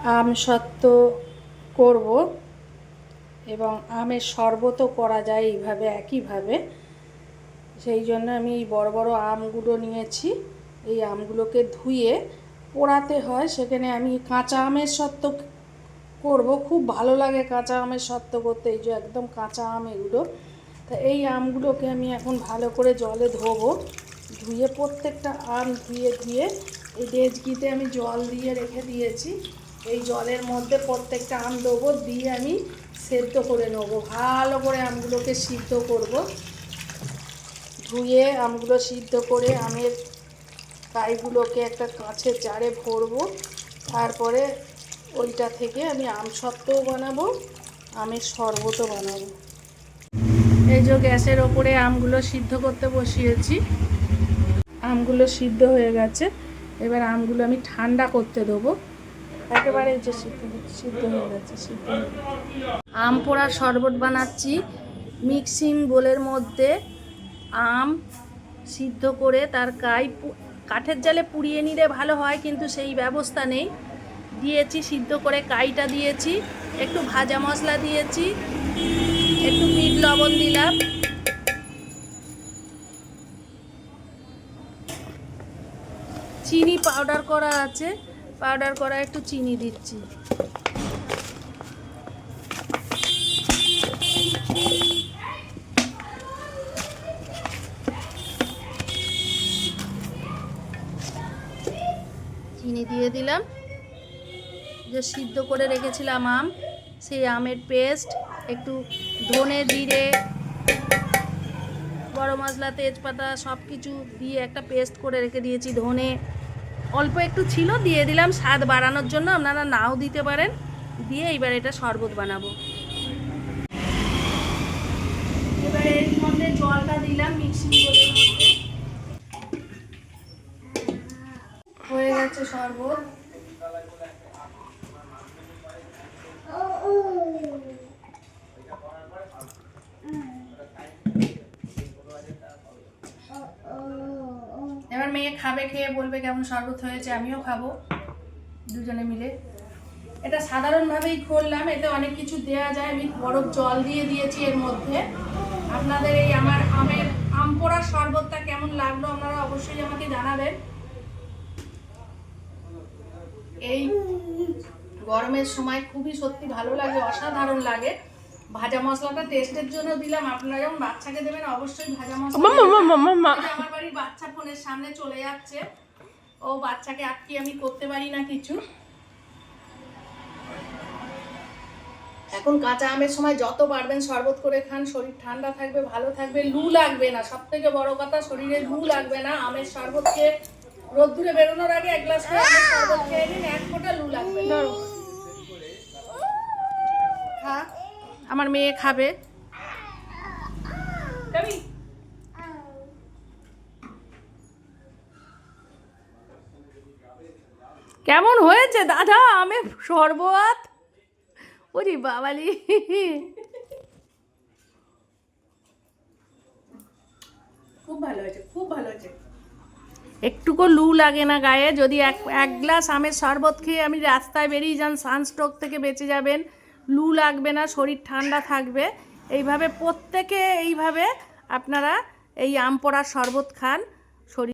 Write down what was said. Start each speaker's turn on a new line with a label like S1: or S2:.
S1: আম সত্ত্ব করব এবং আমের শরবতও করা যায় এইভাবে একইভাবে। সেই জন্য আমি এই বড় বড় আমগুলো নিয়েছি। এই আমগুলোকে ধুয়ে পোড়াতে হয়, সেখানে আমি কাঁচা আমের সত্ত্ব করব। খুব ভালো লাগে কাঁচা আমের সত্ত্ব করতে, এই যে একদম কাঁচা আম এগুলো। তা এই আমগুলোকে আমি এখন ভালো করে জলে ধোবো। ধুয়ে প্রত্যেকটা আম ধুয়ে ধুয়ে এই ডেচকিতে আমি জল দিয়ে রেখে দিয়েছি। এই জলের মধ্যে প্রত্যেকটা আম দেবো, দিয়ে আমি সেদ্ধ করে নেবো। ভালো করে আমগুলোকে সিদ্ধ করব। ধুয়ে আমগুলো সিদ্ধ করে আমের কাইগুলোকে একটা কাঁচের জারে ভরবো। তারপরে ওইটা থেকে আমি আম সত্ত্বও বানাবো, আমের শরবতও বানাবো। এই যে গ্যাসের ওপরে আমগুলো সিদ্ধ করতে বসিয়েছি। আমগুলো সিদ্ধ হয়ে গেছে, এবার আমগুলো আমি ঠান্ডা করতে দেবো। একেবারে এই যে সিদ্ধ হয়ে গেছে, সিদ্ধ হয়ে গেছে। আম পোড়ার শরবত বানাচ্ছি। মিক্সিং বোলের মধ্যে আম সিদ্ধ করে তার কাঠের জালে পুড়িয়ে নিলে ভালো হয়, কিন্তু সেই ব্যবস্থা নেই। দিয়েছি সিদ্ধ করে কাইটা দিয়েছি, একটু ভাজা মশলা দিয়েছি, একটু বিট লবণ দিলাম, চিনি পাউডার করা আছে, পাউডার করা একটু চিনি দিচ্ছি। চিনি দিয়ে দিলাম। যে সিদ্ধ করে রেখেছিলাম আম, সেই আমের পেস্ট, একটু ধনে জিরে গরম মশলা তেজপাতা সব কিছু দিয়ে একটা পেস্ট করে রেখে দিয়েছি। ধনে অল্প একটু ছিল, দিয়ে দিলাম স্বাদ বাড়ানোর জন্য, আপনারা নাও দিতে পারেন। দিয়ে এবার এটা শরবত বানাবো। এবারে এর মধ্যে জলটা দিলাম মিক্সিং বোলের মধ্যে। হয়ে গেছে শরবত। এবার মেয়ে খাবে, খেয়ে বলবে কেমন শরবত হয়েছে, আমিও খাবো দুজনে মিলে। এটা সাধারণভাবেই করলাম, এতে অনেক কিছু দেয়া যায়। আমি বরফ জল দিয়ে দিয়েছি এর মধ্যে। আপনাদের এই আমার আম পোড়ার শরবতটা কেমন লাগলো আপনারা অবশ্যই আমাকে জানাবেন। এই গরমের সময় খুবই সত্যি ভালো লাগে, অসাধারণ লাগে। ভাজা মশলাটা টেস্টের জন্য দিলাম, আপনারা যখন বাচ্চাকে দেবেন অবশ্যই ভাজা মশলা। আমার বাড়ির বাচ্চা ফোনের সামনে চলে যাচ্ছে, ও বাচ্চাকে আটকে আমি করতে পারি না কিছু। এখন কাঁচা আমের সময় যত পারবেন শরবত করে খান, শরীর ঠান্ডা থাকবে, ভালো থাকবে, লু লাগবে না। সব থেকে বড় কথা, শরীরে লু লাগবে না। আমের শরবত খেয়ে রোদ্দুরে বেরোনোর আগে এক গ্লাস করে আমের শরবত খেয়ে নিন, এক ফোঁটা লু লাগবে না। খা, আমার মেয়ে খাবে। কেমন হয়েছে দাদা আমের শরবত? ওরে বাবালি, খুব ভালো হয়েছে, খুব ভালো হয়েছে। একটুকু লু লাগে না গায়ে। যদি এক গ্লাস আমের শরবত খেয়ে আমি রাস্তায় বেরিয়ে যান, সানস্ট্রোক থেকে বেঁচে যাবেন, লু লাগবে না, শরীর ঠান্ডা থাকবে। এইভাবে প্রত্যেকে এইভাবে আপনারা এই আম পোড়ার শরবত খান, শরীর